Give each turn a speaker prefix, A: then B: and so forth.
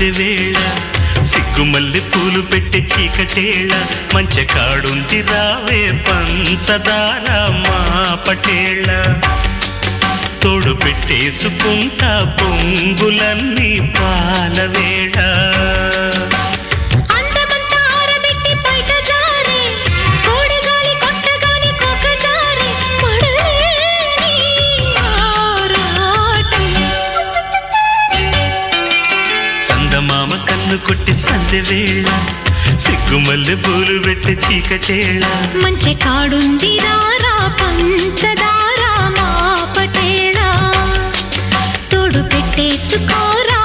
A: సందెవేళ సిగ్గుమల్లి పూలు పెట్టి చీకటేళ మంచె కాడుంది రావే పంచదార మా పటేళ తోడు పెట్టేసుకుంటా పొంగులన్నీ పాలవేళ మామ కన్ను కొట్టి సందెవేళ సిగ్గుమల్లె పూలు పెట్టి చీకటేళ
B: మంచె కాడుంది రారా పంచదార మా పటేళ తోడు పెట్టేసుకోరా